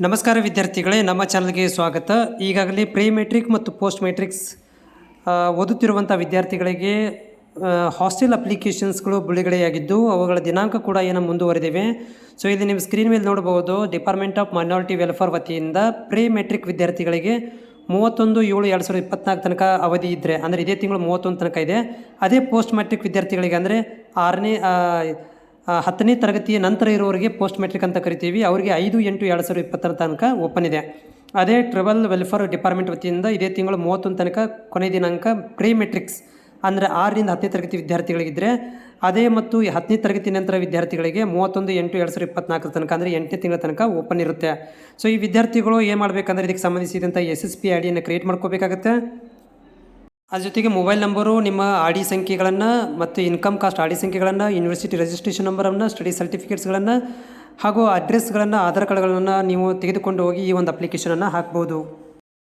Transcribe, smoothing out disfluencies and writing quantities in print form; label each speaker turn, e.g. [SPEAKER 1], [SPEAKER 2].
[SPEAKER 1] ನಮಸ್ಕಾರ ವಿದ್ಯಾರ್ಥಿಗಳೇ, ನಮ್ಮ ಚಾನಲ್ಗೆ ಸ್ವಾಗತ. ಈಗಾಗಲೇ ಪ್ರೀ ಮೆಟ್ರಿಕ್ ಮತ್ತು ಪೋಸ್ಟ್ ಮೆಟ್ರಿಕ್ಸ್ ಓದುತ್ತಿರುವಂಥ ವಿದ್ಯಾರ್ಥಿಗಳಿಗೆ ಹಾಸ್ಟೆಲ್ ಅಪ್ಲಿಕೇಶನ್ಸ್ಗಳು ಬಿಡುಗಡೆಯಾಗಿದ್ದು ಅವುಗಳ ದಿನಾಂಕ ಕೂಡ ಮುಂದುವರೆದಿವೆ. ಸೊ ಇಲ್ಲಿ ನೀವು ಸ್ಕ್ರೀನ್ ಮೇಲೆ ನೋಡಬಹುದು, ಡಿಪಾರ್ಟ್ಮೆಂಟ್ ಆಫ್ ಮೈನಾರಿಟಿ ವೆಲ್ಫೇರ್ ವತಿಯಿಂದ ಪ್ರೀ ಮೆಟ್ರಿಕ್ ವಿದ್ಯಾರ್ಥಿಗಳಿಗೆ 31/7/2024 ತನಕ ಅವಧಿ ಇದ್ದರೆ, ಅಂದರೆ ಇದೇ ತಿಂಗಳು 31 ತನಕ ಇದೆ. ಅದೇ ಪೋಸ್ಟ್ ಮೆಟ್ರಿಕ್ ವಿದ್ಯಾರ್ಥಿಗಳಿಗೆ ಅಂದರೆ 10ನೇ ತರಗತಿಯ ನಂತರ ಇರೋರಿಗೆ ಪೋಸ್ಟ್ ಮೆಟ್ರಿಕ್ ಅಂತ ಕರಿತೀವಿ. ಅವರಿಗೆ 5/8/2020 ತನಕ ಓಪನ್ ಇದೆ. ಅದೇ ಟ್ರೈಬಲ್ ವೆಲ್ಫೇರ್ ಡಿಪಾರ್ಟ್ಮೆಂಟ್ ವತಿಯಿಂದ ಇದೇ ತಿಂಗಳು 31 ತನಕ ಕೊನೆ ದಿನಾಂಕ ಪ್ರೀ ಮೆಟ್ರಿಕ್ಸ್ ಅಂದರೆ 6ರಿಂದ 10ನೇ ತರಗತಿ ವಿದ್ಯಾರ್ಥಿಗಳಿಗಿದ್ದರೆ, ಅದೇ ಮತ್ತು 10ನೇ ತರಗತಿ ನಂತರ ವಿದ್ಯಾರ್ಥಿಗಳಿಗೆ 31/8/2024 ತನಕ ಅಂದರೆ 8ನೇ ತಿಂಗಳ ತನಕ ಓಪನ್ ಇರುತ್ತೆ. ಸೊ ಈ ವಿದ್ಯಾರ್ಥಿಗಳು ಏನು ಮಾಡಬೇಕಂದ್ರೆ ಇದಕ್ಕೆ ಸಂಬಂಧಿಸಿದಂಥ SSP ಐಡಿಯನ್ನು ಕ್ರಿಯೇಟ್ ಮಾಡ್ಕೋಬೇಕಾಗುತ್ತೆ. ಅದ್ರ ಜೊತೆಗೆ ಮೊಬೈಲ್ ನಂಬರು, ನಿಮ್ಮ ಆರ್.ಡಿ ಸಂಖ್ಯೆಗಳನ್ನು ಮತ್ತು ಇನ್ಕಮ್ ಕಾಸ್ಟ್ ಆರ್.ಡಿ ಸಂಖ್ಯೆಗಳನ್ನು, ಯೂನಿವರ್ಸಿಟಿ ರಿಜಿಸ್ಟ್ರೇಷನ್ ನಂಬರನ್ನು, ಸ್ಟಡಿ ಸರ್ಟಿಫಿಕೇಟ್ಸ್ಗಳನ್ನು ಹಾಗೂ ಅಡ್ರೆಸ್ಗಳನ್ನು, ಆಧಾರ್ ಕಾರ್ಡ್ಗಳನ್ನು ನೀವು ತೆಗೆದುಕೊಂಡು ಹೋಗಿ ಈ ಒಂದು ಅಪ್ಲಿಕೇಶನನ್ನು ಹಾಕ್ಬೋದು.